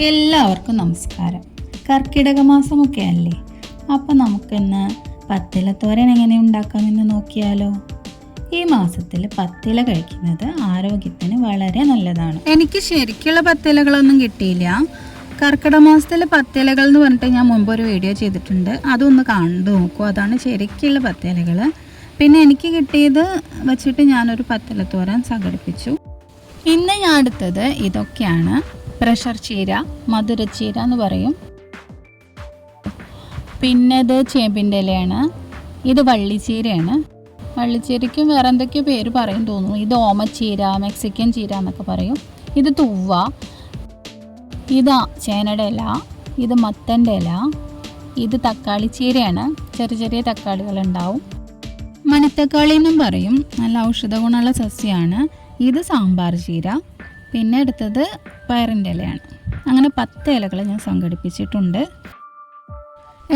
എല്ലാവർക്കും നമസ്കാരം. കർക്കിടക മാസമൊക്കെ അല്ലേ, അപ്പം നമുക്കിന്ന് പത്തിലത്തോരൻ എങ്ങനെ ഉണ്ടാക്കാമെന്ന് നോക്കിയാലോ. ഈ മാസത്തിൽ പത്തില കഴിക്കുന്നത് ആരോഗ്യത്തിന് വളരെ നല്ലതാണ്. എനിക്ക് ശരിക്കുള്ള പത്തിലകളൊന്നും കിട്ടിയില്ല. കർക്കിടക മാസത്തിലെ പത്തിലകൾ എന്ന് പറഞ്ഞിട്ട് ഞാൻ മുമ്പ് ഒരു വീഡിയോ ചെയ്തിട്ടുണ്ട്, അതൊന്ന് കണ്ടു നോക്കൂ. അതാണ് ശരിക്കുള്ള പത്തിലകൾ. പിന്നെ എനിക്ക് കിട്ടിയത് വെച്ചിട്ട് ഞാനൊരു പത്തിലത്തോരൻ സംഘടിപ്പിച്ചു. ഇന്ന് ഞാൻ എടുത്തത് ഇതൊക്കെയാണ്. പ്രഷർ ചീര, മധുരച്ചീര എന്ന് പറയും. പിന്നെ ഇത് ചേമ്പിൻ്റെ ഇലയാണ്. ഇത് വള്ളിച്ചീരയാണ്. വള്ളിച്ചീരയ്ക്കും വേറെ എന്തൊക്കെയോ പേര് പറയും തോന്നുന്നു. ഇത് ഓമച്ചീര, മെക്സിക്കൻ ചീര എന്നൊക്കെ പറയും. ഇത് തുവ്വ, ഇത് ചേനയുടെ ഇല, ഇത് മത്തൻ്റെ ഇല, ഇത് തക്കാളി ചീരയാണ്. ചെറിയ ചെറിയ തക്കാളികളുണ്ടാവും. മണിത്തക്കാളി എന്നും പറയും. നല്ല ഔഷധ ഗുണമുള്ള സസ്യമാണ്. ഇത് സാമ്പാർ ചീര. പിന്നെ എടുത്തത് പയറിൻ്റെ ഇലയാണ്. അങ്ങനെ 10 ഇലകൾ ഞാൻ സംഘടിപ്പിച്ചിട്ടുണ്ട്.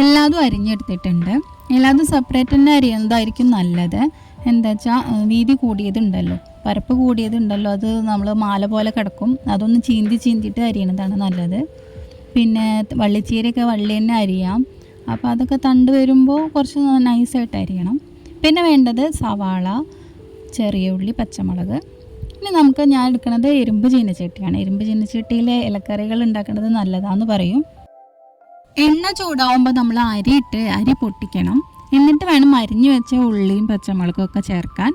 എല്ലാതും അരിഞ്ഞെടുത്തിട്ടുണ്ട്. എല്ലാതും സെപ്പറേറ്റ് തന്നെ അരിയുന്നതായിരിക്കും നല്ലത്. എന്താ വെച്ചാൽ വീതി കൂടിയതുണ്ടല്ലോ, പരപ്പ് കൂടിയതുണ്ടല്ലോ, അത് നമ്മൾ മാല പോലെ കിടക്കും. അതൊന്ന് ചീന്തിയിട്ട് അരിയണതാണ് നല്ലത്. പിന്നെ വള്ളിച്ചീരയൊക്കെ വള്ളി തന്നെ അരിയാം. അപ്പോൾ അതൊക്കെ തണ്ട് വരുമ്പോൾ കുറച്ച് നൈസായിട്ട് അരിയണം. പിന്നെ വേണ്ടത് സവാള, ചെറിയ ഉള്ളി, പച്ചമുളക്. ഇനി ഞാൻ എടുക്കുന്നത് ഇരുമ്പ് ചീനച്ചട്ടിയാണ്. ഇരുമ്പ് ചീനച്ചട്ടിയിലെ ഇലക്കറികൾ ഉണ്ടാക്കുന്നത് നല്ലതാണെന്ന് പറയും. എണ്ണ ചൂടാവുമ്പോൾ നമ്മൾ അരി പൊട്ടിക്കണം. എന്നിട്ട് വേണം അരിഞ്ഞു വെച്ച ഉള്ളിയും പച്ചമുളകും ഒക്കെ ചേർക്കാൻ.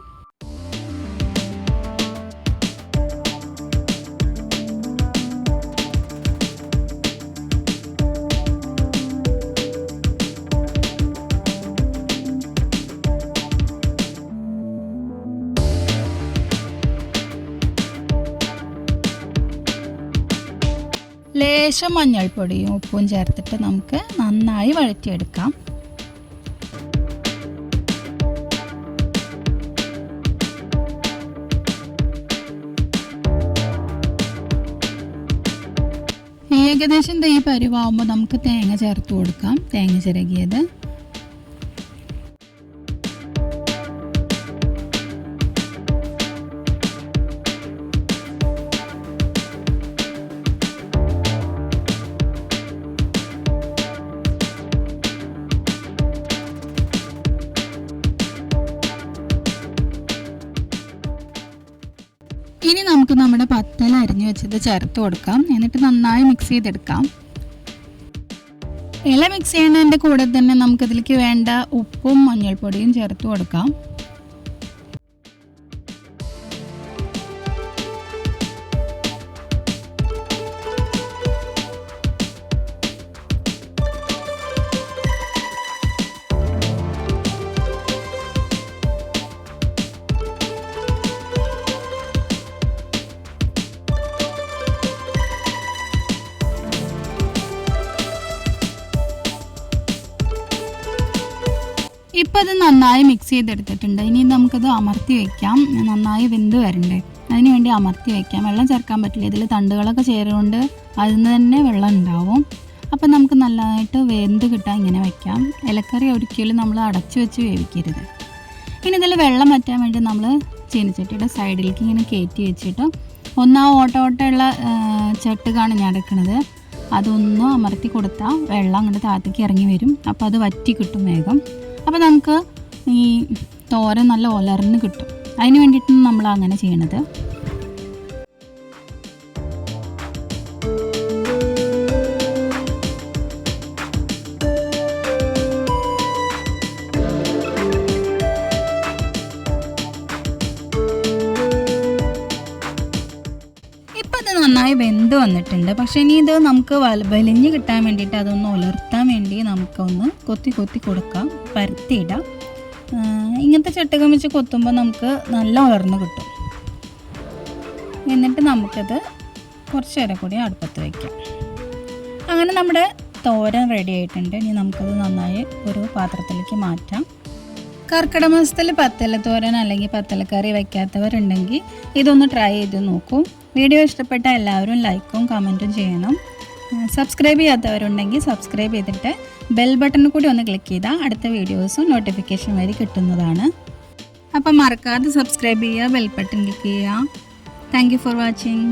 ലേശം മഞ്ഞൾപ്പൊടിയും ഉപ്പും ചേർത്തിട്ട് നമുക്ക് നന്നായി വഴറ്റിയെടുക്കാം. ഏകദേശം ഈ പരുവാകുമ്പോൾ നമുക്ക് തേങ്ങ ചേർത്ത് കൊടുക്കാം. തേങ്ങ ചിരകിയത്. ഇനി നമുക്ക് നമ്മുടെ പത്തല അരിഞ്ഞു വെച്ചത് ചേർത്ത് കൊടുക്കാം. എന്നിട്ട് നന്നായി മിക്സ് ചെയ്തെടുക്കാം. ഇല മിക്സ് ചെയ്യുന്നതിൻ്റെ കൂടെ തന്നെ നമുക്കതിലേക്ക് വേണ്ട ഉപ്പും മഞ്ഞൾപ്പൊടിയും ചേർത്ത് കൊടുക്കാം. ഇപ്പം അത് നന്നായി മിക്സ് ചെയ്തെടുത്തിട്ടുണ്ട്. ഇനി നമുക്കത് അമർത്തി വയ്ക്കാം. നന്നായി വെന്ത് വരണ്ടേ, അതിന് വേണ്ടി അമർത്തി വയ്ക്കാം. വെള്ളം ചേർക്കാൻ പറ്റില്ല, ഇതിൽ തണ്ടുകളൊക്കെ ചേരുകൊണ്ട് അതിൽ നിന്ന് തന്നെ വെള്ളം ഉണ്ടാവും. അപ്പം നമുക്ക് നല്ലതായിട്ട് വെന്ത് കിട്ടാൻ ഇങ്ങനെ വയ്ക്കാം. ഇലക്കറി ഒരിക്കലും നമ്മൾ അടച്ചു വെച്ച് വേവിക്കരുത്. ഇനി ഇതിൽ വെള്ളം വറ്റാൻ വേണ്ടി നമ്മൾ ചീനച്ചട്ടിയുടെ സൈഡിലേക്ക് ഇങ്ങനെ കയറ്റി വെച്ചിട്ട് ഓട്ടമുള്ള ചട്ടുകാണ് ഞാൻ എടുക്കുന്നത്. അതൊന്ന് അമർത്തി കൊടുത്താൽ വെള്ളം അങ്ങോട്ട് താഴത്തേക്ക് ഇറങ്ങി വരും. അപ്പോൾ അത് വറ്റി കിട്ടും വേഗം. അപ്പോൾ നമുക്ക് ഈ തോരൻ നല്ല ഉലർന്ന് കിട്ടും. അതിന് വേണ്ടിയിട്ടാണ് നമ്മൾ അങ്ങനെ ചെയ്യണത്. നന്നായി വെന്ത് വന്നിട്ടുണ്ട്. പക്ഷേ ഇനി ഇത് നമുക്ക് വലിഞ്ഞ് കിട്ടാൻ വേണ്ടിയിട്ട് അതൊന്ന് ഉലർത്താൻ വേണ്ടി നമുക്കൊന്ന് കൊത്തി കൊടുക്കാം, പരത്തിയിടാം. ഇങ്ങനത്തെ ചട്ടകം വെച്ച് കൊത്തുമ്പോൾ നമുക്ക് നല്ല ഉലർന്ന് കിട്ടും. എന്നിട്ട് നമുക്കത് കുറച്ച് നേരം കൂടി അടുപ്പത്ത് വയ്ക്കാം. അങ്ങനെ നമ്മുടെ തോരൻ റെഡി ആയിട്ടുണ്ട്. ഇനി നമുക്കത് നന്നായി ഒരു പാത്രത്തിലേക്ക് മാറ്റാം. കർക്കിടക മാസത്തിൽ പത്തല തോരൻ അല്ലെങ്കിൽ പത്തലക്കറി വയ്ക്കാത്തവരുണ്ടെങ്കിൽ ഇതൊന്ന് ട്രൈ ചെയ്ത് നോക്കൂ. വീഡിയോ ഇഷ്ടപ്പെട്ട എല്ലാവരും ലൈക്കും കമൻറ്റും ചെയ്യണം. സബ്സ്ക്രൈബ് ചെയ്യാത്തവരുണ്ടെങ്കിൽ സബ്സ്ക്രൈബ് ചെയ്തിട്ട് ബെൽ ബട്ടൺ കൂടി ഒന്ന് ക്ലിക്ക് ചെയ്താൽ അടുത്ത വീഡിയോസും നോട്ടിഫിക്കേഷൻ വഴി കിട്ടുന്നതാണ്. അപ്പം മറക്കാതെ സബ്സ്ക്രൈബ് ചെയ്യുക, ബെൽ ബട്ടൺ ക്ലിക്ക് ചെയ്യുക. Thank you for watching.